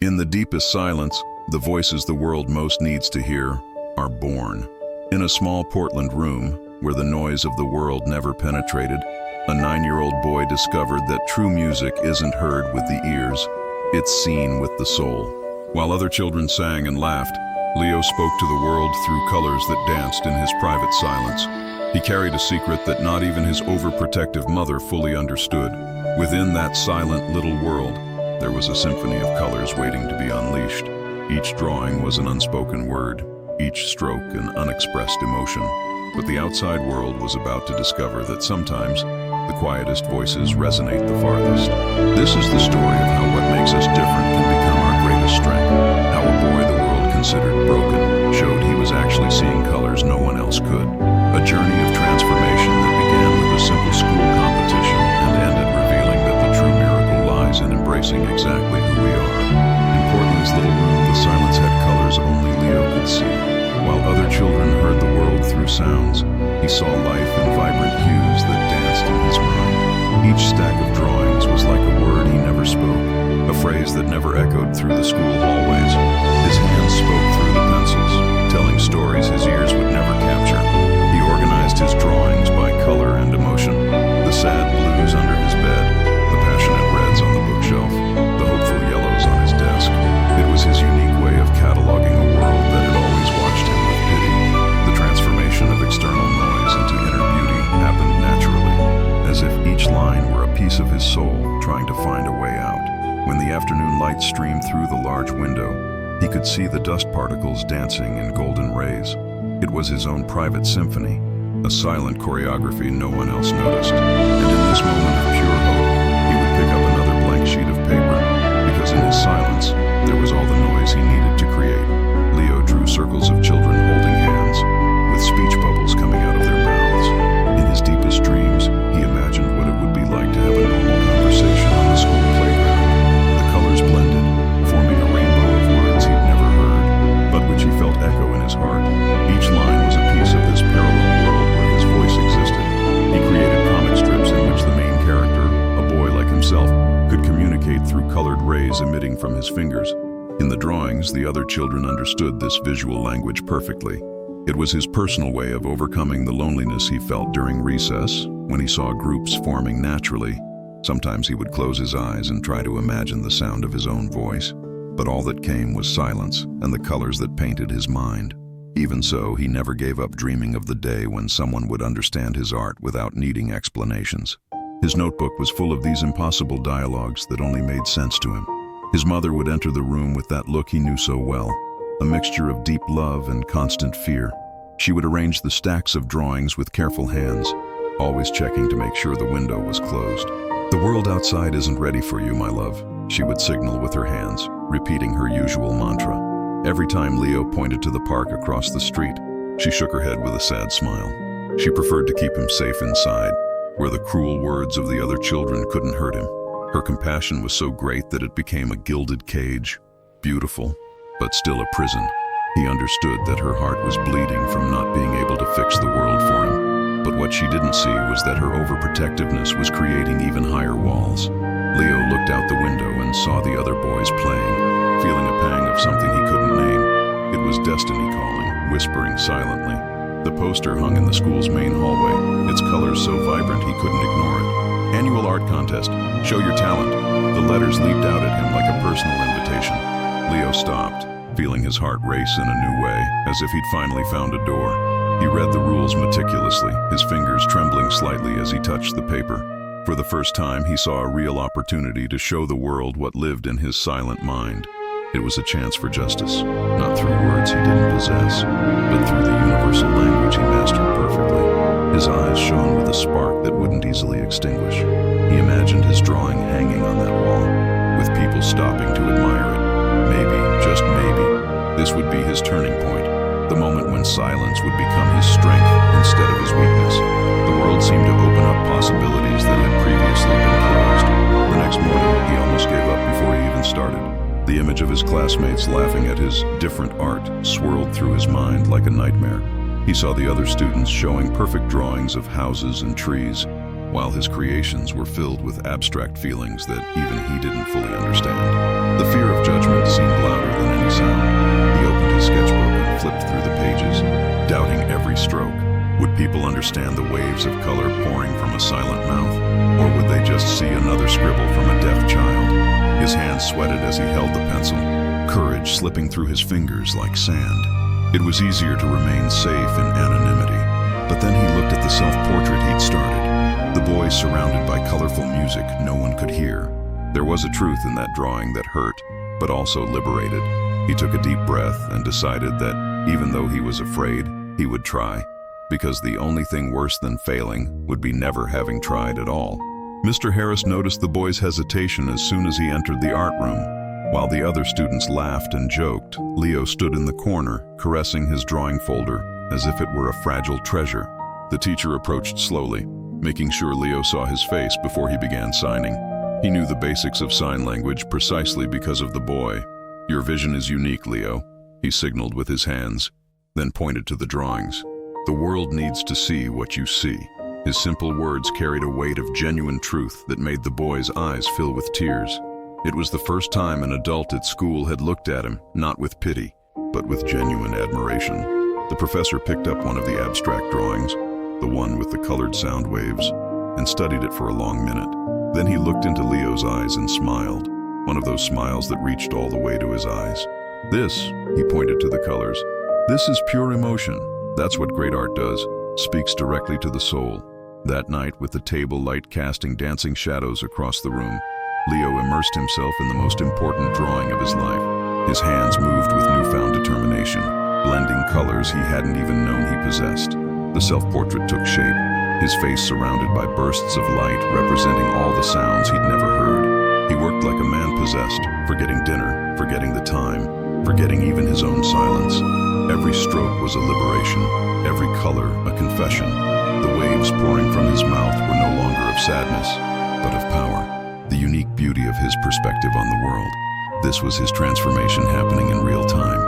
In the deepest silence, the voices the world most needs to hear are born. In a small Portland room, where the noise of the world never penetrated, a 9-year-old boy discovered that true music isn't heard with the ears, it's seen with the soul. While other children sang and laughed, Leo spoke to the world through colors that danced in his private silence. He carried a secret that not even his overprotective mother fully understood. Within that silent little world, there was a symphony of colors waiting to be unleashed. Each drawing was an unspoken word, each stroke an unexpressed emotion. But the outside world was about to discover that sometimes the quietest voices resonate the farthest. This is the story of how what makes us different can become our greatest strength. How a boy the world considered broken showed he was actually seeing colors no one else could. A journey of transformation that began with a simple school competition and ended revealing that the true miracle lies in embracing exactly who we are. In Portland's little room, the silence had colors only Leo could see. While other children heard the world through sounds, he saw life in vibrant hues that danced in his mind. Each stack of drawings was like a word he never spoke, a phrase that never echoed through the school hallways. His hands spoke through the pencils, telling stories his ears would never capture. He organized his drawings by color and emotion. The sad blues under his bed, the passionate reds on the bookshelf, the hopeful yellows on his desk. It was his unique way of cataloging a world that had always watched him with pity. The transformation of external noise into inner beauty happened naturally, as if each line were a piece of his soul trying to find a way out. When the afternoon light streamed through the large window, he could see the dust particles dancing in golden rays. It was his own private symphony, a silent choreography no one else noticed. And in this moment of pure hope, he would pick up another blank sheet of paper, because in his silence, there was all the noise he needed to create. Leo drew circles of children holding hands, with speech bubbles coming out of their mouths. In his deepest dreams, he imagined what it would be like to have a normal conversation on the school playground. The colors blended, forming a rainbow of words he'd never heard, but which he felt echo in his heart. Each line was a piece of this parallel world where his voice existed. He created comic strips in which the main character, a boy like himself, could communicate through colored rays emitting from his fingers. In the drawings, the other children understood this visual language perfectly. It was his personal way of overcoming the loneliness he felt during recess, when he saw groups forming naturally. Sometimes he would close his eyes and try to imagine the sound of his own voice, but all that came was silence and the colors that painted his mind. Even so, he never gave up dreaming of the day when someone would understand his art without needing explanations. His notebook was full of these impossible dialogues that only made sense to him. His mother would enter the room with that look he knew so well, a mixture of deep love and constant fear. She would arrange the stacks of drawings with careful hands, always checking to make sure the window was closed. "The world outside isn't ready for you, my love," she would signal with her hands, repeating her usual mantra. Every time Leo pointed to the park across the street, she shook her head with a sad smile. She preferred to keep him safe inside, where the cruel words of the other children couldn't hurt him. Her compassion was so great that it became a gilded cage, beautiful, but still a prison. He understood that her heart was bleeding from not being able to fix the world for him. But what she didn't see was that her overprotectiveness was creating even higher walls. Leo looked out the window and saw the other boys playing, feeling a pang of something he couldn't name. It was destiny calling, whispering silently. The poster hung in the school's main hallway, its colors so vibrant he couldn't ignore it. "Annual art contest. Show your talent." The letters leaped out at him like a personal invitation. Leo stopped, feeling his heart race in a new way, as if he'd finally found a door. He read the rules meticulously, his fingers trembling slightly as he touched the paper. For the first time, he saw a real opportunity to show the world what lived in his silent mind. It was a chance for justice, not through words he didn't possess, but through the universal language he mastered perfectly. His eyes shone with a spark that wouldn't easily extinguish. He imagined his drawing hanging on that wall, with people stopping to admire it. Maybe, just maybe, this would be his turning point, the moment when silence would become his strength instead of his weakness. The world seemed to open up possibilities that had previously been closed. The next morning, he almost gave up before he even started. The image of his classmates laughing at his different art swirled through his mind like a nightmare. He saw the other students showing perfect drawings of houses and trees, while his creations were filled with abstract feelings that even he didn't fully understand. The fear of judgment seemed Would people understand the waves of color pouring from a silent mouth? Or would they just see another scribble from a deaf child? His hands sweated as he held the pencil, courage slipping through his fingers like sand. It was easier to remain safe in anonymity, but then he looked at the self-portrait he'd started. The boy surrounded by colorful music no one could hear. There was a truth in that drawing that hurt, but also liberated. He took a deep breath and decided that, even though he was afraid, he would try, because the only thing worse than failing would be never having tried at all. Mr. Harris noticed the boy's hesitation as soon as he entered the art room. While the other students laughed and joked, Leo stood in the corner, caressing his drawing folder as if it were a fragile treasure. The teacher approached slowly, making sure Leo saw his face before he began signing. He knew the basics of sign language precisely because of the boy. "Your vision is unique, Leo," he signaled with his hands, then pointed to the drawings. "The world needs to see what you see." His simple words carried a weight of genuine truth that made the boy's eyes fill with tears. It was the first time an adult at school had looked at him, not with pity, but with genuine admiration. The professor picked up one of the abstract drawings, the one with the colored sound waves, and studied it for a long minute. Then he looked into Leo's eyes and smiled, one of those smiles that reached all the way to his eyes. "This," he pointed to the colors, "this is pure emotion. That's what great art does, speaks directly to the soul." That night, with the table light casting dancing shadows across the room, Leo immersed himself in the most important drawing of his life. His hands moved with newfound determination, blending colors he hadn't even known he possessed. The self-portrait took shape, his face surrounded by bursts of light representing all the sounds he'd never heard. He worked like a man possessed, forgetting dinner, forgetting the time, forgetting even his own silence. Every stroke was a liberation, every color a confession. The waves pouring from his mouth were no longer of sadness, but of power, the unique beauty of his perspective on the world. This was his transformation happening in real time.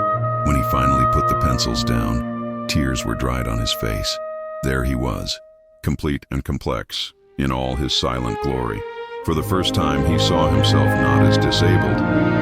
When he finally put the pencils down, tears were dried on his face. There he was, complete and complex, in all his silent glory. For the first time, he saw himself not as disabled,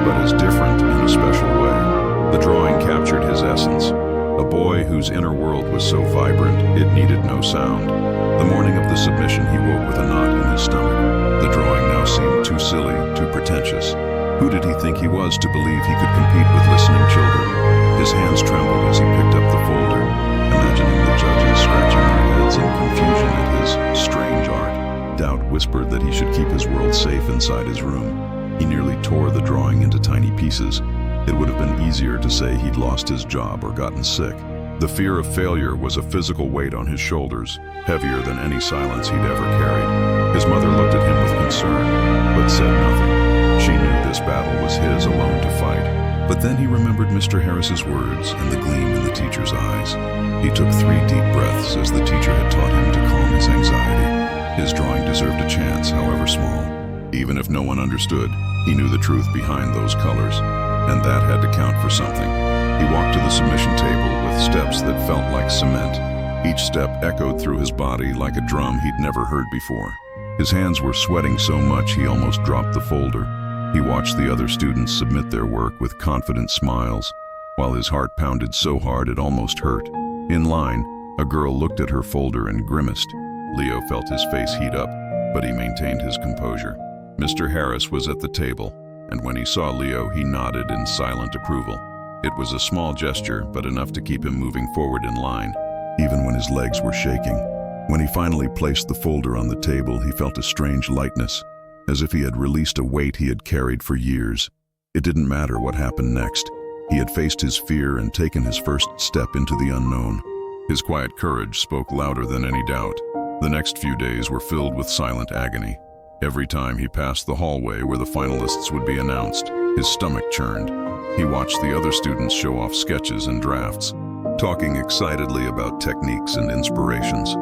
but as different in a special way. The drawing captured his essence, a boy whose inner world was so vibrant it needed no sound. The morning of the submission, he woke with a knot in his stomach. The drawing now seemed too silly, too pretentious. Who did he think he was to believe he could compete with listening children? His hands trembled as he picked up the folder, imagining the judges scratching their heads in confusion at his strange art. Doubt whispered that he should keep his world safe inside his room. He nearly tore the drawing into tiny pieces. It would have been easier to say he'd lost his job or gotten sick. The fear of failure was a physical weight on his shoulders, heavier than any silence he'd ever carried. His mother looked at him with concern, but said nothing. She knew this battle was his alone to fight. But then he remembered Mr. Harris's words and the gleam in the teacher's eyes. He took 3 deep breaths as the teacher had taught him to calm his anxiety. His drawing deserved a chance, however small. Even if no one understood, he knew the truth behind those colors, and that had to count for something. He walked to the submission table with steps that felt like cement. Each step echoed through his body like a drum he'd never heard before. His hands were sweating so much he almost dropped the folder. He watched the other students submit their work with confident smiles, while his heart pounded so hard it almost hurt. In line, a girl looked at her folder and grimaced. Leo felt his face heat up, but he maintained his composure. Mr. Harris was at the table, and when he saw Leo, he nodded in silent approval. It was a small gesture, but enough to keep him moving forward in line, even when his legs were shaking. When he finally placed the folder on the table, he felt a strange lightness, as if he had released a weight he had carried for years. It didn't matter what happened next. He had faced his fear and taken his first step into the unknown. His quiet courage spoke louder than any doubt. The next few days were filled with silent agony. Every time he passed the hallway where the finalists would be announced, his stomach churned. He watched the other students show off sketches and drafts, talking excitedly about techniques and inspirations.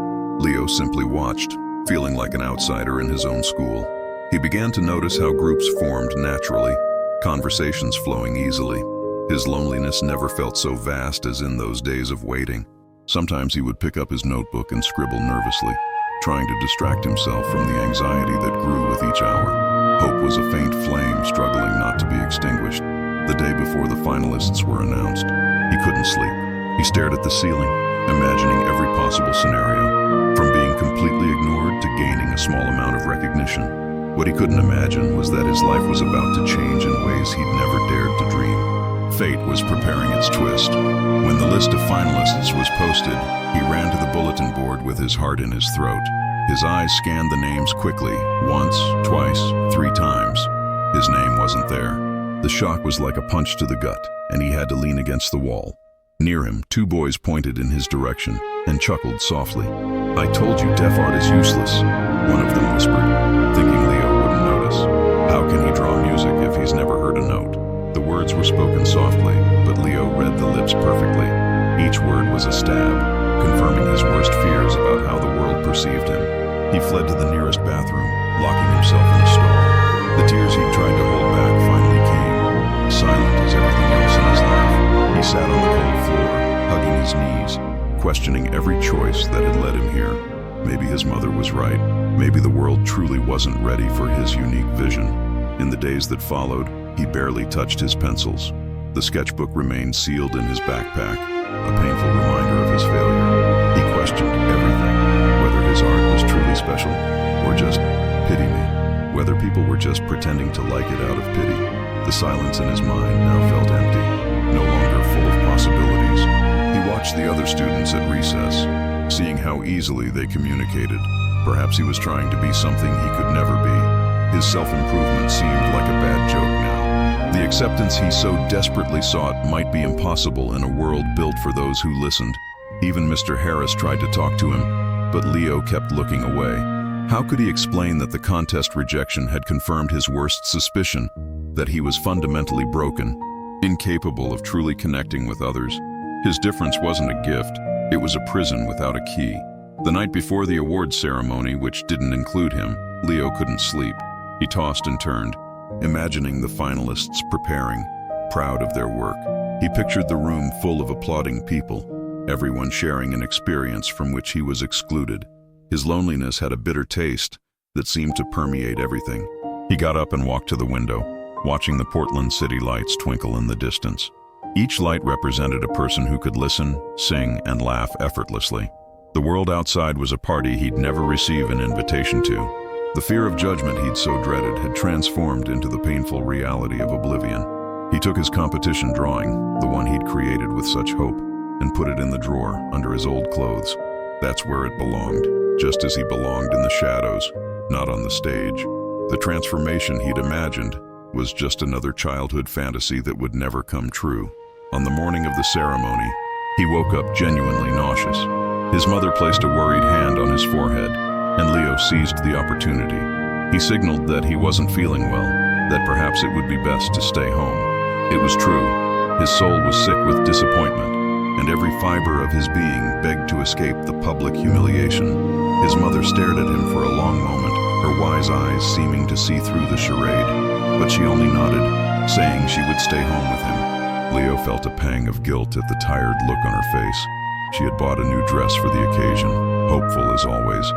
Leo simply watched, feeling like an outsider in his own school. He began to notice how groups formed naturally, conversations flowing easily. His loneliness never felt so vast as in those days of waiting. Sometimes he would pick up his notebook and scribble nervously, trying to distract himself from the anxiety that grew with each hour. Hope was a faint flame struggling not to be extinguished. The day before the finalists were announced, he couldn't sleep. He stared at the ceiling, imagining every possible scenario, from being completely ignored to gaining a small amount of recognition. What he couldn't imagine was that his life was about to change in ways he'd never dared to dream. Fate was preparing its twist. When the list of finalists was posted, he ran to the bulletin board with his heart in his throat. His eyes scanned the names quickly, once, twice, 3 times. His name wasn't there. The shock was like a punch to the gut, and he had to lean against the wall. Near him, 2 boys pointed in his direction and chuckled softly. "I told you deaf art is useless," one of them whispered, thinking Leo wouldn't notice. How can he draw music if he's never heard a note? The words were spoken softly, but Leo read the lips perfectly. Each word was a stab, confirming his worst fears about how the world perceived him. He fled to the nearest bathroom, locking himself in a stall. The tears he'd tried to hold back finally came, silent as everything else in his life. He sat on the cold floor, hugging his knees, questioning every choice that had led him here. Maybe his mother was right. Maybe the world truly wasn't ready for his unique vision. In the days that followed, he barely touched his pencils. The sketchbook remained sealed in his backpack, a painful reminder of his failure. He questioned everything, whether his art was truly special or just pity me, whether people were just pretending to like it out of pity. The silence in his mind now felt empty, no longer full of possibilities. He watched the other students at recess, seeing how easily they communicated. Perhaps he was trying to be something he could never be. His self-improvement seemed like a bad joke now. The acceptance he so desperately sought might be impossible in a world built for those who listened. Even Mr. Harris tried to talk to him, but Leo kept looking away. How could he explain that the contest rejection had confirmed his worst suspicion, that he was fundamentally broken, incapable of truly connecting with others? His difference wasn't a gift, it was a prison without a key. The night before the awards ceremony, which didn't include him, Leo couldn't sleep. He tossed and turned, imagining the finalists preparing, proud of their work. He pictured the room full of applauding people, everyone sharing an experience from which he was excluded. His loneliness had a bitter taste that seemed to permeate everything. He got up and walked to the window, watching the Portland city lights twinkle in the distance. Each light represented a person who could listen, sing, and laugh effortlessly. The world outside was a party he'd never receive an invitation to. The fear of judgment he'd so dreaded had transformed into the painful reality of oblivion. He took his competition drawing, the one he'd created with such hope, and put it in the drawer under his old clothes. That's where it belonged, just as he belonged in the shadows, not on the stage. The transformation he'd imagined was just another childhood fantasy that would never come true. On the morning of the ceremony, he woke up genuinely nauseous. His mother placed a worried hand on his forehead, and Leo seized the opportunity. He signaled that he wasn't feeling well, that perhaps it would be best to stay home. It was true. His soul was sick with disappointment, and every fiber of his being begged to escape the public humiliation. His mother stared at him for a long moment, her wise eyes seeming to see through the charade, but she only nodded, saying she would stay home with him. Leo felt a pang of guilt at the tired look on her face. She had bought a new dress for the occasion, hopeful as always.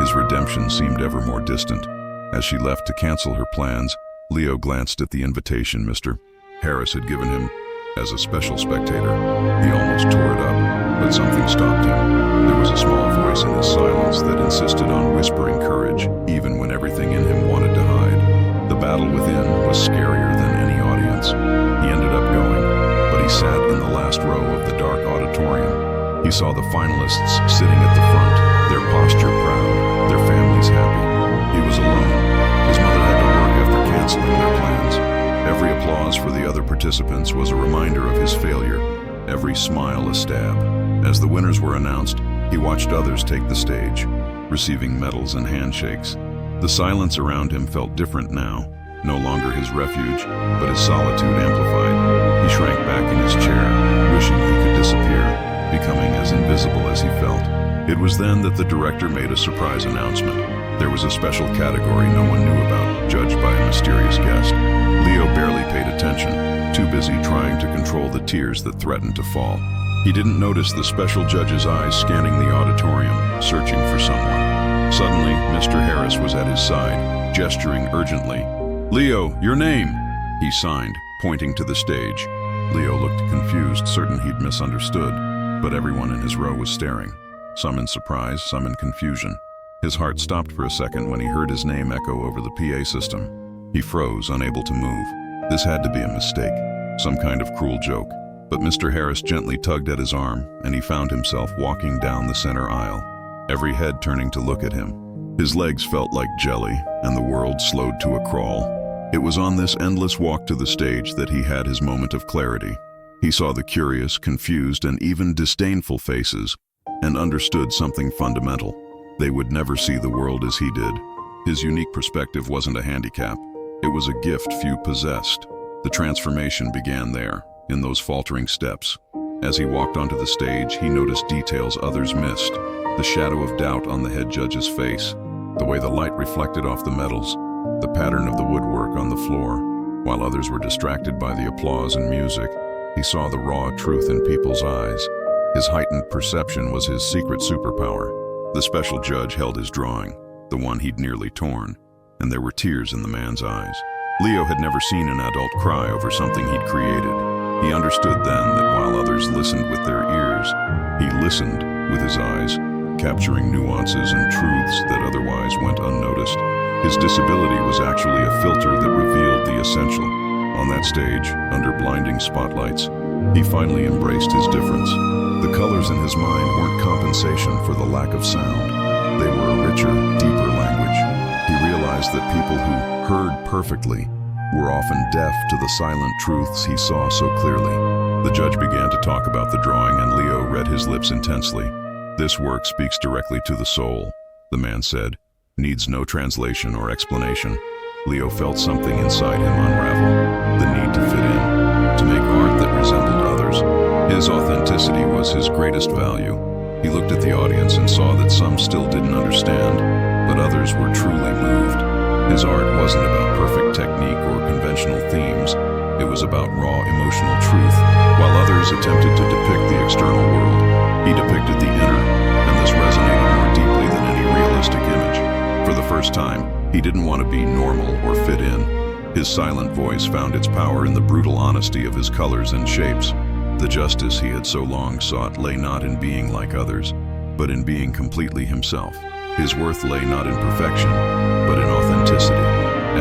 His redemption seemed ever more distant. As she left to cancel her plans, Leo glanced at the invitation Mr. Harris had given him as a special spectator. He almost tore it up, but something stopped him. There was a small voice in his silence that insisted on whispering courage, even when everything in him wanted to hide. The battle within was scarier than any audience. He ended up going, but he sat in the last row of the dark auditorium. He saw the finalists sitting at the front, their posture proud, their families happy. He was alone. His mother had to work after canceling their plans. Every applause for the other participants was a reminder of his failure, every smile a stab. As the winners were announced, he watched others take the stage, receiving medals and handshakes. The silence around him felt different now, no longer his refuge, but his solitude amplified. He shrank back in his chair, wishing he could disappear, becoming as invisible as he felt. It was then that the director made a surprise announcement. There was a special category no one knew about, judged by a mysterious guest. Leo barely paid attention, too busy trying to control the tears that threatened to fall. He didn't notice the special judge's eyes scanning the auditorium, searching for someone. Suddenly, Mr. Harris was at his side, gesturing urgently. "Leo, your name!" he signed, pointing to the stage. Leo looked confused, certain he'd misunderstood. but everyone in his row was staring, some in surprise, some in confusion. His heart stopped for a second when he heard his name echo over the PA system. He froze, unable to move. This had to be a mistake, some kind of cruel joke. But Mr. Harris gently tugged at his arm, and he found himself walking down the center aisle, every head turning to look at him. His legs felt like jelly, and the world slowed to a crawl. It was on this endless walk to the stage that he had his moment of clarity. He saw the curious, confused, and even disdainful faces, and understood something fundamental. They would never see the world as he did. His unique perspective wasn't a handicap. It was a gift few possessed. The transformation began there, in those faltering steps. As he walked onto the stage, he noticed details others missed. The shadow of doubt on the head judge's face, the way the light reflected off the medals, the pattern of the woodwork on the floor. While others were distracted by the applause and music, he saw the raw truth in people's eyes. His heightened perception was his secret superpower. The special judge held his drawing, the one he'd nearly torn, and there were tears in the man's eyes. Leo had never seen an adult cry over something he'd created. He understood then that while others listened with their ears, he listened with his eyes, capturing nuances and truths that otherwise went unnoticed. His disability was actually a filter that revealed the essential. On that stage, under blinding spotlights, he finally embraced his difference. The colors in his mind weren't compensation for the lack of sound. They were a richer, deeper language. He realized that people who heard perfectly were often deaf to the silent truths he saw so clearly. The judge began to talk about the drawing, and Leo read his lips intensely. "This work speaks directly to the soul," the man said. "Needs no translation or explanation." Leo felt something inside him unravel, the need to fit in, to make art that resembled others. His authenticity was his greatest value. He looked at the audience and saw that some still didn't understand, but others were truly moved. His art wasn't about perfect technique or conventional themes. It was about raw emotional truth. While others attempted to depict the external world, he depicted the inner, and this resonated more deeply than any realistic image. For the first time, he didn't want to be normal or fit in. His silent voice found its power in the brutal honesty of his colors and shapes. The justice he had so long sought lay not in being like others, but in being completely himself. His worth lay not in perfection, but in authenticity.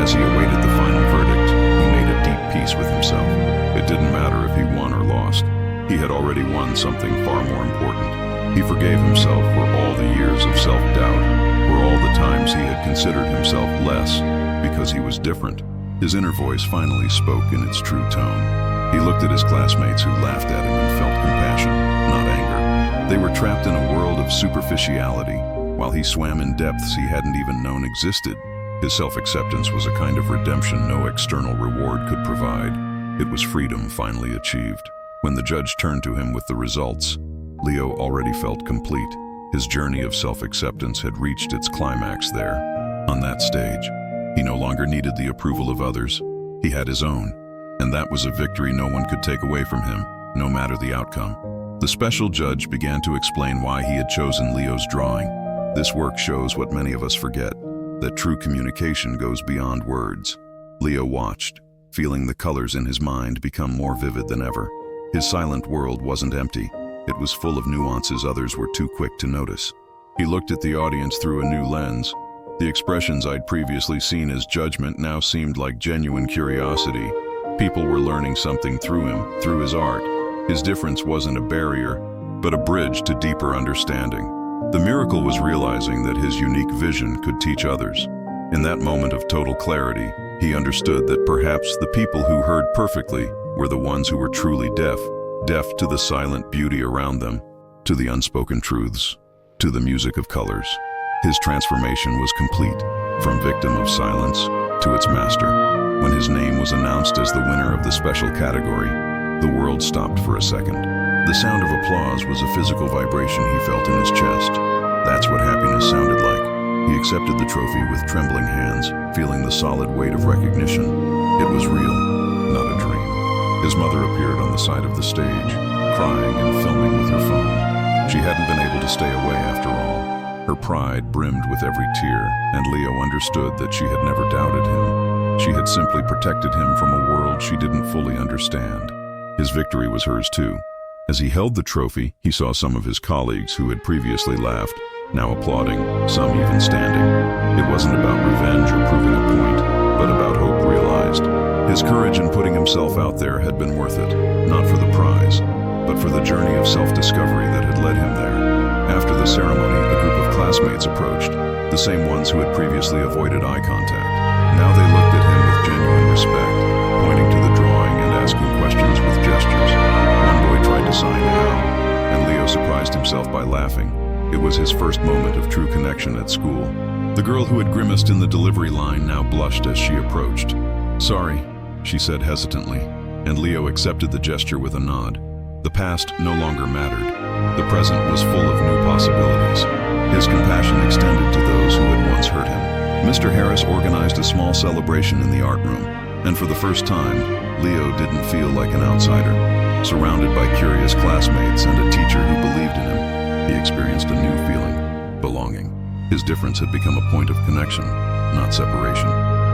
As he awaited the final verdict, he made a deep peace with himself. It didn't matter if he won or lost. He had already won something far more important. He forgave himself for all the years of self-doubt, for all the times he had considered himself less because he was different. His inner voice finally spoke in its true tone. He looked at his classmates who laughed at him and felt compassion, not anger. They were trapped in a world of superficiality, while he swam in depths he hadn't even known existed. His self-acceptance was a kind of redemption no external reward could provide. It was freedom finally achieved. When the judge turned to him with the results, Leo already felt complete. His journey of self-acceptance had reached its climax there. On that stage, he no longer needed the approval of others. He had his own, and that was a victory no one could take away from him, no matter the outcome. The special judge began to explain why he had chosen Leo's drawing. This work shows what many of us forget, that true communication goes beyond words. Leo watched, feeling the colors in his mind become more vivid than ever. His silent world wasn't empty. It was full of nuances others were too quick to notice. He looked at the audience through a new lens. The expressions I'd previously seen as judgment now seemed like genuine curiosity. People were learning something through him, through his art. His difference wasn't a barrier, but a bridge to deeper understanding. The miracle was realizing that his unique vision could teach others. In that moment of total clarity, he understood that perhaps the people who heard perfectly were the ones who were truly deaf, deaf to the silent beauty around them, to the unspoken truths, to the music of colors. His transformation was complete, from victim of silence to its master. When his name was announced as the winner of the special category, the world stopped for a second. The sound of applause was a physical vibration he felt in his chest. That's what happiness sounded like. He accepted the trophy with trembling hands, feeling the solid weight of recognition. It was real, not a dream. His mother appeared on the side of the stage, crying and filming with her phone. She hadn't been able to stay away after all. Her pride brimmed with every tear, and Leo understood that she had never doubted him. She had simply protected him from a world she didn't fully understand. His victory was hers too. As he held the trophy, he saw some of his colleagues who had previously laughed, now applauding, some even standing. It wasn't about revenge or proving a point, but about hope realized. His courage in putting himself out there had been worth it, not for the prize, but for the journey of self-discovery that had led him there. After the ceremony, a group of classmates approached, the same ones who had previously avoided eye contact. Now they looked at him with genuine respect, pointing to the drawing and asking questions with gestures. One boy tried to sign how, and Leo surprised himself by laughing. It was his first moment of true connection at school. The girl who had grimaced in the delivery line now blushed as she approached. "Sorry," she said hesitantly, and Leo accepted the gesture with a nod. The past no longer mattered. The present was full of new possibilities. His compassion extended to those who had once hurt him. Mr. Harris organized a small celebration in the art room, and for the first time, Leo didn't feel like an outsider. Surrounded by curious classmates and a teacher who believed in him, he experienced a new feeling, belonging. His difference had become a point of connection, not separation.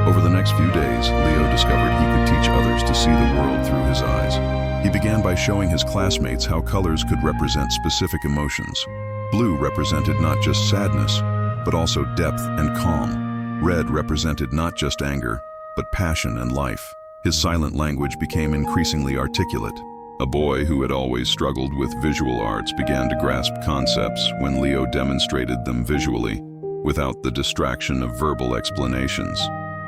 Over the next few days, Leo discovered he could teach others to see the world through his eyes. He began by showing his classmates how colors could represent specific emotions. Blue represented not just sadness, but also depth and calm. Red represented not just anger, but passion and life. His silent language became increasingly articulate. A boy who had always struggled with visual arts began to grasp concepts when Leo demonstrated them visually, without the distraction of verbal explanations.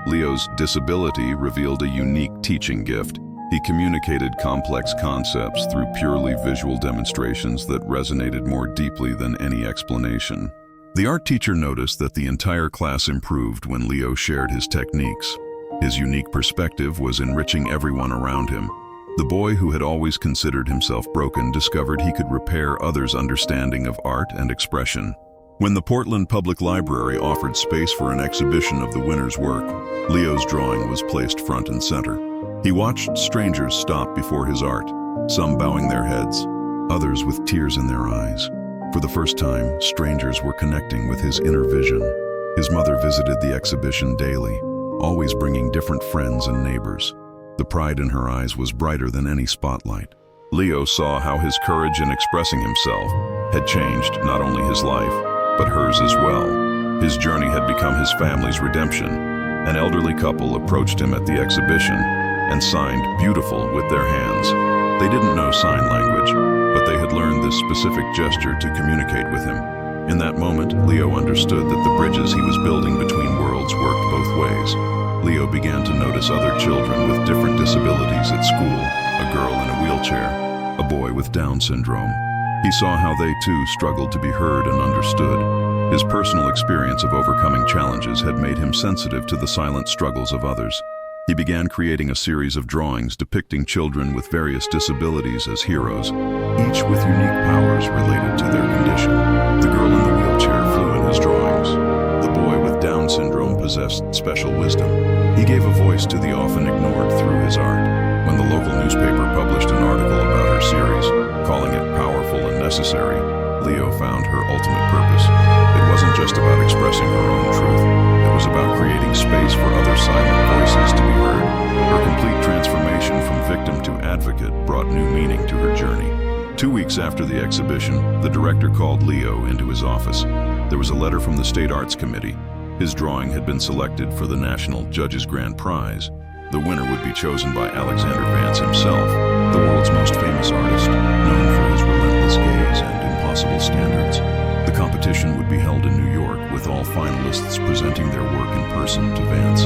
Leo's disability revealed a unique teaching gift. He communicated complex concepts through purely visual demonstrations that resonated more deeply than any explanation. The art teacher noticed that the entire class improved when Leo shared his techniques. His unique perspective was enriching everyone around him. The boy who had always considered himself broken discovered he could repair others' understanding of art and expression. When the Portland Public Library offered space for an exhibition of the winner's work, Leo's drawing was placed front and center. He watched strangers stop before his art, some bowing their heads, others with tears in their eyes. For the first time, strangers were connecting with his inner vision. His mother visited the exhibition daily, always bringing different friends and neighbors. The pride in her eyes was brighter than any spotlight. Leo saw how his courage in expressing himself had changed not only his life, but hers as well. His journey had become his family's redemption. An elderly couple approached him at the exhibition and signed "beautiful" with their hands. They didn't know sign language, but they had learned this specific gesture to communicate with him. In that moment, Leo understood that the bridges he was building between worlds worked both ways. Leo began to notice other children with different disabilities at school, a girl in a wheelchair, a boy with Down syndrome. He saw how they too struggled to be heard and understood. His personal experience of overcoming challenges had made him sensitive to the silent struggles of others. He began creating a series of drawings depicting children with various disabilities as heroes, each with unique powers related to their condition. The girl in the wheelchair flew in his drawings. The boy with Down syndrome possessed special wisdom. He gave a voice to the often ignored through his art. When the local newspaper published an article about her series, calling it powerful and necessary, Leo found her ultimate purpose. It wasn't just about expressing her own truth. It was about creating space for other silent voices to be heard. Her complete transformation from victim to advocate brought new meaning to her journey. 2 weeks after the exhibition, the director called Leo into his office. There was a letter from the State Arts Committee. His drawing had been selected for the National Judges Grand Prize. The winner would be chosen by Alexander Vance himself, the world's most famous artist, known for his relentless gaze and impossible standards. The competition would be held in New York, with all finalists presenting their work in person to Vance.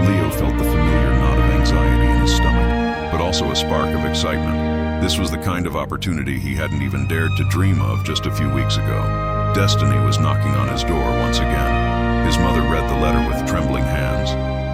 Leo felt the familiar knot of anxiety in his stomach, but also a spark of excitement. This was the kind of opportunity he hadn't even dared to dream of just a few weeks ago. Destiny was knocking on his door once again. His mother read the letter with trembling hands.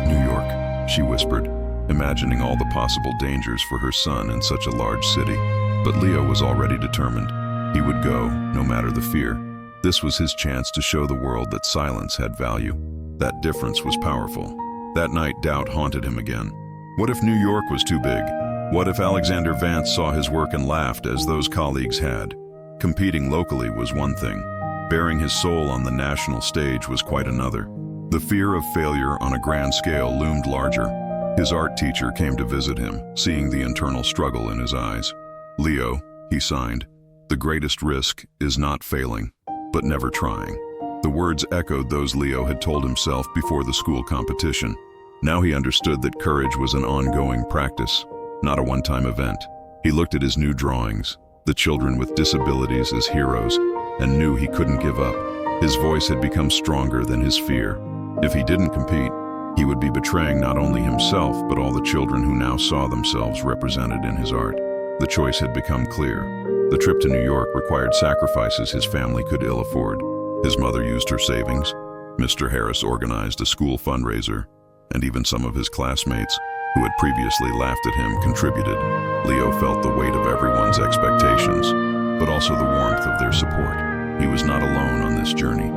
"New York," she whispered, imagining all the possible dangers for her son in such a large city. But Leo was already determined. He would go, no matter the fear. This was his chance to show the world that silence had value. That difference was powerful. That night, doubt haunted him again. What if New York was too big? What if Alexander Vance saw his work and laughed as those colleagues had? Competing locally was one thing. Bearing his soul on the national stage was quite another. The fear of failure on a grand scale loomed larger. His art teacher came to visit him, seeing the internal struggle in his eyes. "Leo," he signed. The greatest risk is not failing, but never trying. The words echoed those Leo had told himself before the school competition. Now he understood that courage was an ongoing practice, not a one-time event. He looked at his new drawings, the children with disabilities as heroes, and knew he couldn't give up. His voice had become stronger than his fear. If he didn't compete, he would be betraying not only himself, but all the children who now saw themselves represented in his art. The choice had become clear. The trip to New York required sacrifices his family could ill afford. His mother used her savings. Mr. Harris organized a school fundraiser, and even some of his classmates, who had previously laughed at him, contributed. Leo felt the weight of everyone's expectations, but also the warmth of their support. He was not alone on this journey.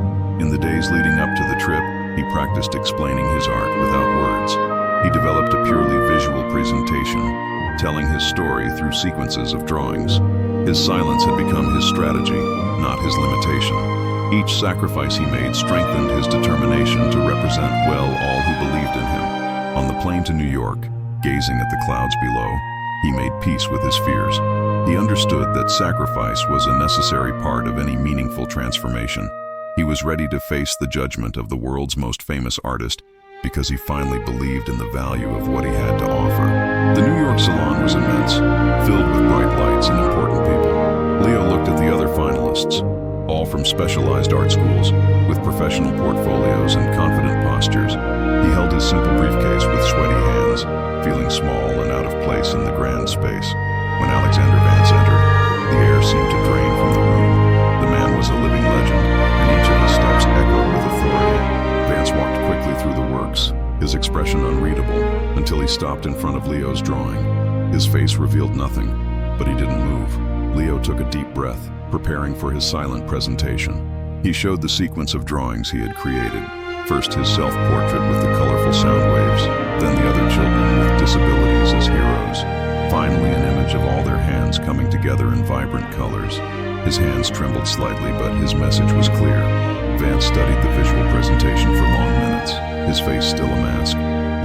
In the days leading up to the trip, he practiced explaining his art without words. He developed a purely visual presentation, telling his story through sequences of drawings. His silence had become his strategy, not his limitation. Each sacrifice he made strengthened his determination to represent well all who believed in him. On the plane to New York, gazing at the clouds below, he made peace with his fears. He understood that sacrifice was a necessary part of any meaningful transformation. He was ready to face the judgment of the world's most famous artist because he finally believed in the value of what he had to offer. The New York Salon was immense, filled with bright lights and important people. Leo looked at the other finalists, all from specialized art schools, with professional portfolios and confident postures. He held his simple briefcase with sweaty hands, feeling small and out of place in the grand space. When Alexander Vance entered, the air seemed to drain from the room. The man was a living legend, and each of his steps echoed with authority. Vance walked quickly through the works, his expression unreadable, until he stopped in front of Leo's drawing. His face revealed nothing, but he didn't move. Leo took a deep breath, preparing for his silent presentation. He showed the sequence of drawings he had created. First his self-portrait with the colorful sound waves, then the other children with disabilities as heroes. Finally, an image of all their hands coming together in vibrant colors. His hands trembled slightly, but his message was clear. Vance studied the visual presentation for long minutes, his face still a mask.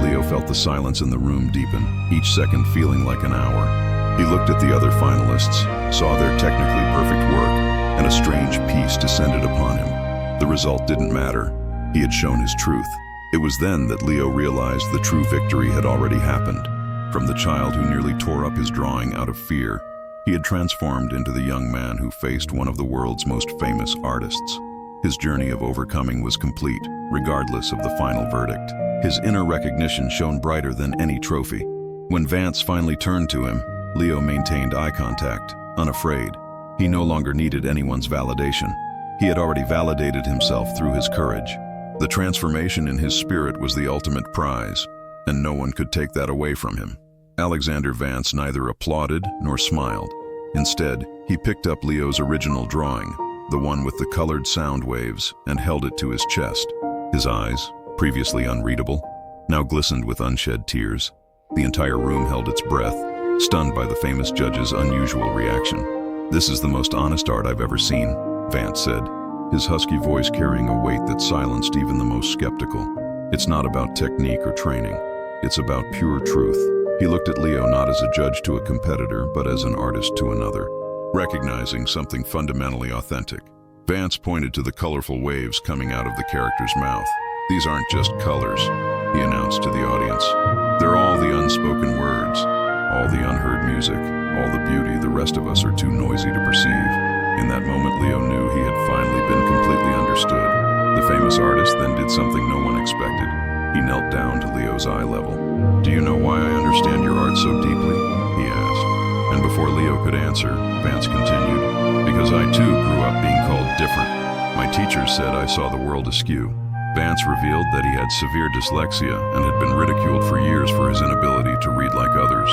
Leo felt the silence in the room deepen, each second feeling like an hour. He looked at the other finalists, saw their technically perfect work, and a strange peace descended upon him. The result didn't matter. He had shown his truth. It was then that Leo realized the true victory had already happened. From the child who nearly tore up his drawing out of fear, he had transformed into the young man who faced one of the world's most famous artists. His journey of overcoming was complete, regardless of the final verdict. His inner recognition shone brighter than any trophy. When Vance finally turned to him, Leo maintained eye contact, unafraid. He no longer needed anyone's validation. He had already validated himself through his courage. The transformation in his spirit was the ultimate prize, and no one could take that away from him. Alexander Vance neither applauded nor smiled. Instead, he picked up Leo's original drawing, the one with the colored sound waves, and held it to his chest. His eyes, previously unreadable, now glistened with unshed tears. The entire room held its breath, stunned by the famous judge's unusual reaction. "This is the most honest art I've ever seen," Vance said, his husky voice carrying a weight that silenced even the most skeptical. "It's not about technique or training. It's about pure truth." He looked at Leo not as a judge to a competitor, but as an artist to another, recognizing something fundamentally authentic. Vance pointed to the colorful waves coming out of the character's mouth. "These aren't just colors," he announced to the audience. "They're all the unspoken words, all the unheard music, all the beauty the rest of us are too noisy to perceive." In that moment, Leo knew he had finally been completely understood. The famous artist then did something no one expected. He knelt down to Leo's eye level. "Do you know why I understand your art so deeply?" he asked. And before Leo could answer, Vance continued, "Because I too grew up being called different. My teachers said I saw the world askew." Vance revealed that he had severe dyslexia and had been ridiculed for years for his inability to read like others.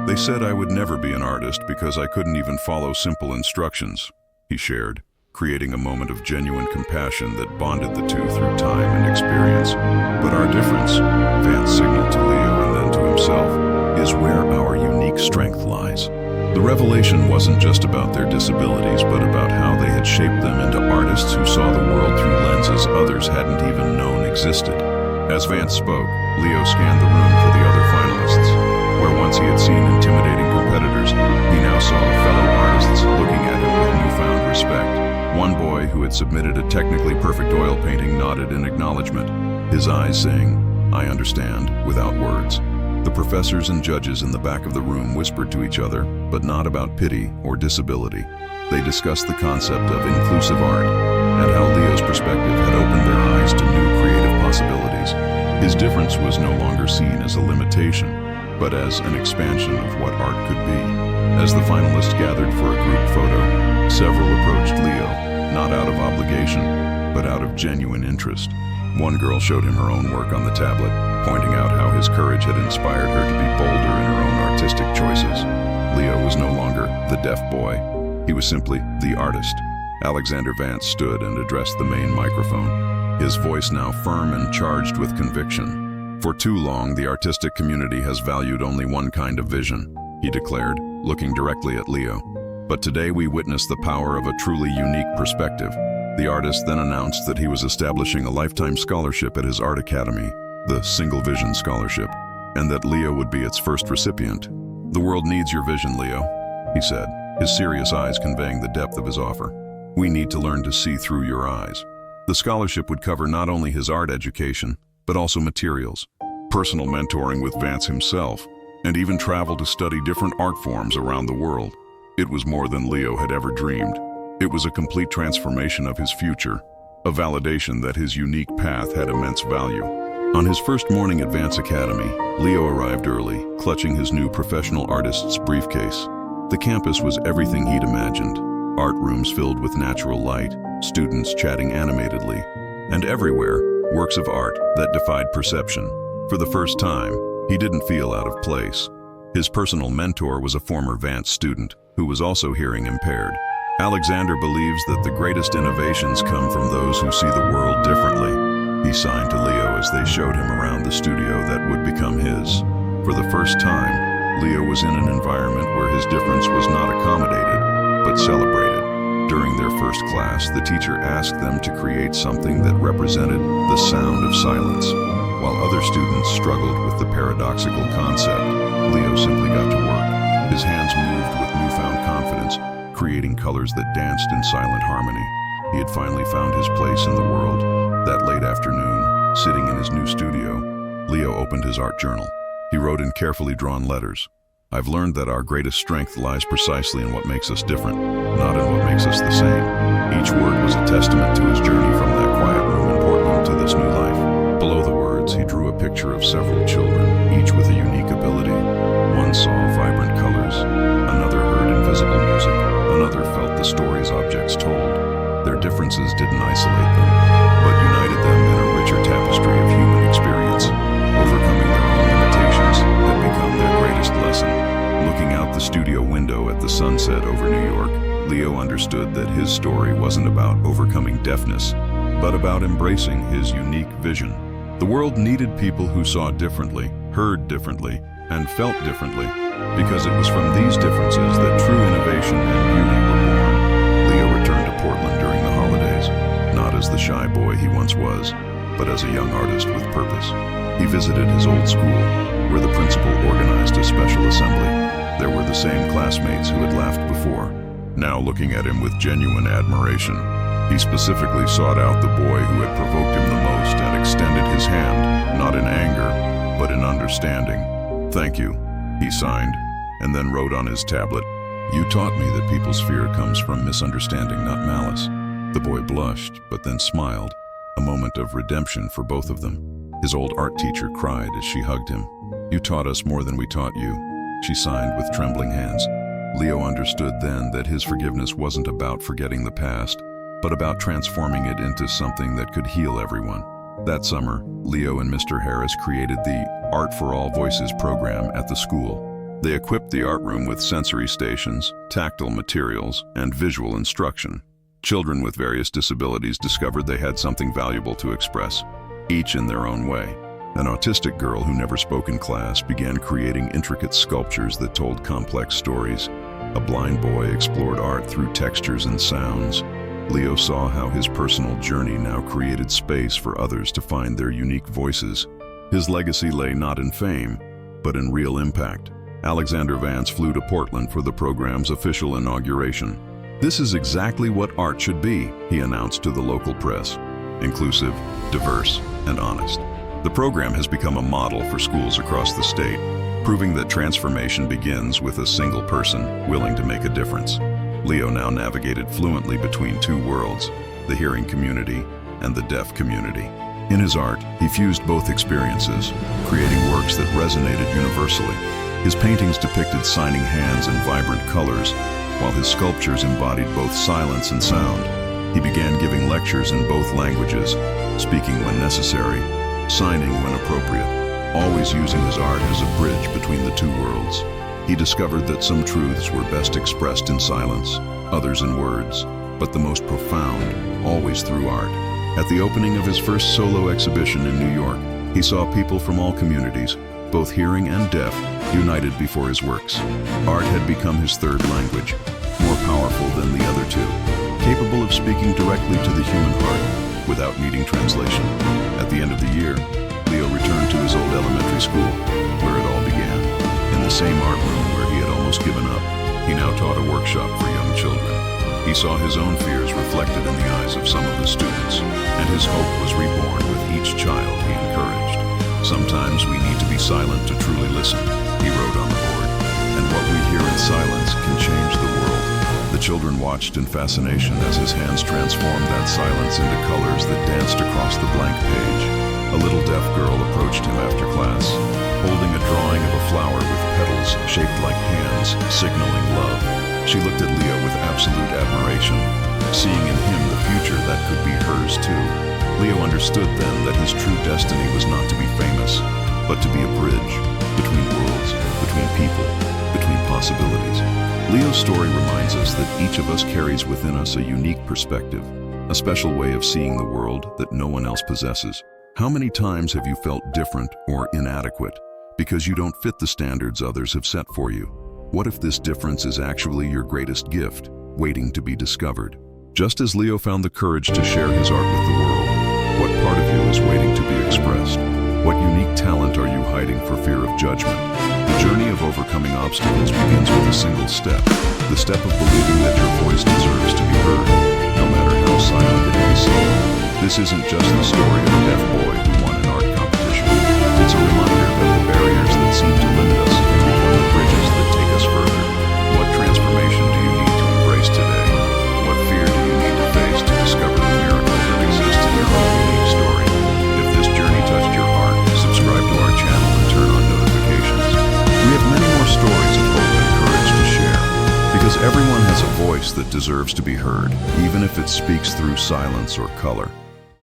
"They said I would never be an artist because I couldn't even follow simple instructions," he shared, creating a moment of genuine compassion that bonded the two through time and experience. "But our difference," Vance signaled to Leo and then to himself, "is where our unique strength lies." The revelation wasn't just about their disabilities, but about how they had shaped them into artists who saw the world through lenses others hadn't even known existed. As Vance spoke, Leo scanned the room for the other finalists. Where once he had seen intimidating competitors, he now saw fellow artists respect. One boy who had submitted a technically perfect oil painting nodded in acknowledgement, his eyes saying, "I understand," without words. The professors and judges in the back of the room whispered to each other, but not about pity or disability. They discussed the concept of inclusive art and how Leo's perspective had opened their eyes to new creative possibilities. His difference was no longer seen as a limitation, but as an expansion of what art could be. As the finalists gathered for a group photo, several approached Leo, not out of obligation, but out of genuine interest. One girl showed him her own work on the tablet, pointing out how his courage had inspired her to be bolder in her own artistic choices. Leo was no longer the deaf boy. He was simply the artist. Alexander Vance stood and addressed the main microphone, his voice now firm and charged with conviction. "For too long, the artistic community has valued only one kind of vision," he declared, looking directly at Leo. "But today we witness the power of a truly unique perspective." The artist then announced that he was establishing a lifetime scholarship at his art academy, the Single Vision Scholarship, and that Leo would be its first recipient. "The world needs your vision, Leo," he said, his serious eyes conveying the depth of his offer. "We need to learn to see through your eyes." The scholarship would cover not only his art education, but also materials, personal mentoring with Vance himself, and even travel to study different art forms around the world. It was more than Leo had ever dreamed. It was a complete transformation of his future, a validation that his unique path had immense value. On his first morning at Vance Academy, Leo arrived early, clutching his new professional artist's briefcase. The campus was everything he'd imagined. Art rooms filled with natural light, students chatting animatedly, and everywhere, works of art that defied perception. For the first time, he didn't feel out of place. His personal mentor was a former Vance student who was also hearing impaired. Alexander believes that the greatest innovations come from those who see the world differently. He signed to Leo as they showed him around the studio that would become his. For the first time, Leo was in an environment where his difference was not accommodated, but celebrated. During their first class, the teacher asked them to create something that represented the sound of silence. While other students struggled with the paradoxical concept, Leo simply got to work. His hands moved with newfound confidence, creating colors that danced in silent harmony. He had finally found his place in the world. That late afternoon, sitting in his new studio, Leo opened his art journal. He wrote in carefully drawn letters, "I've learned that our greatest strength lies precisely in what makes us different, not in what makes us the same." Each word was a testament to his journey from that quiet room in Portland to this new life. Below the words, he drew a picture of several children, each with a unique ability. One saw vibrant colors, another heard invisible music, another felt the stories objects told. Their differences didn't isolate them, but united them in a richer tapestry of human experience. Overcoming their own limitations had become their greatest lesson. Looking out the studio window at the sunset over New York, Leo understood that his story wasn't about overcoming deafness, but about embracing his unique vision. The world needed people who saw differently, heard differently, and felt differently, because it was from these differences that true innovation and beauty were born. Leo returned to Portland during the holidays, not as the shy boy he once was, but as a young artist with purpose. He visited his old school, where the principal organized a special assembly. There were the same classmates who had laughed before, now looking at him with genuine admiration. He specifically sought out the boy who had provoked him the most and extended his hand, not in anger, but in understanding. "Thank you," he signed, and then wrote on his tablet, "You taught me that people's fear comes from misunderstanding, not malice." The boy blushed, but then smiled, a moment of redemption for both of them. His old art teacher cried as she hugged him. "You taught us more than we taught you," she signed with trembling hands. Leo understood then that his forgiveness wasn't about forgetting the past, but about transforming it into something that could heal everyone. That summer, Leo and Mr. Harris created the Art for All Voices program at the school. They equipped the art room with sensory stations, tactile materials, and visual instruction. Children with various disabilities discovered they had something valuable to express, each in their own way. An autistic girl who never spoke in class began creating intricate sculptures that told complex stories. A blind boy explored art through textures and sounds. Leo saw how his personal journey now created space for others to find their unique voices. His legacy lay not in fame, but in real impact. Alexander Vance flew to Portland for the program's official inauguration. "This is exactly what art should be," he announced to the local press. Inclusive, diverse, and honest. The program has become a model for schools across the state, proving that transformation begins with a single person willing to make a difference. Leo now navigated fluently between two worlds, the hearing community and the deaf community. In his art, he fused both experiences, creating works that resonated universally. His paintings depicted signing hands in vibrant colors, while his sculptures embodied both silence and sound. He began giving lectures in both languages, speaking when necessary, signing when appropriate, always using his art as a bridge between the two worlds. He discovered that some truths were best expressed in silence, others in words, but the most profound, always through art. At the opening of his first solo exhibition in New York, he saw people from all communities, both hearing and deaf, united before his works. Art had become his third language, more powerful than the other two, capable of speaking directly to the human heart without needing translation. At the end of the year, Leo returned to his old elementary school, where it all began. In the same art room where he had almost given up, he now taught a workshop for young children. He saw his own fears reflected in the eyes of some of the students, and his hope was reborn with each child he encouraged. "Sometimes we need to be silent to truly listen," he wrote on the board, "and what we hear in silence can change the world." The children watched in fascination as his hands transformed that silence into colors that danced across the blank page. A little deaf girl approached him after class, holding a drawing of a flower with petals shaped like hands, signaling love. She looked at Leo with absolute admiration, seeing in him the future that could be hers too. Leo understood then that his true destiny was not to be famous, but to be a bridge between worlds, between people, between possibilities. Leo's story reminds us that each of us carries within us a unique perspective, a special way of seeing the world that no one else possesses. How many times have you felt different or inadequate because you don't fit the standards others have set for you? What if this difference is actually your greatest gift, waiting to be discovered? Just as Leo found the courage to share his art with the world, what part of you is waiting to be expressed? What unique talent are you hiding for fear of judgment? The journey of overcoming obstacles begins with a single step, the step of believing that your voice deserves to be heard, no matter how silent it may seem. This isn't just the story of a deaf boy who won an art competition. It's a reminder that the barriers that seem to limit us can become the bridges that take us further. What transformation do you need to embrace today? What fear do you need to face to discover the miracle that exists in your own unique story? If this journey touched your heart, subscribe to our channel and turn on notifications. We have many more stories of hope and courage to share, because everyone has a voice that deserves to be heard, even if it speaks through silence or color.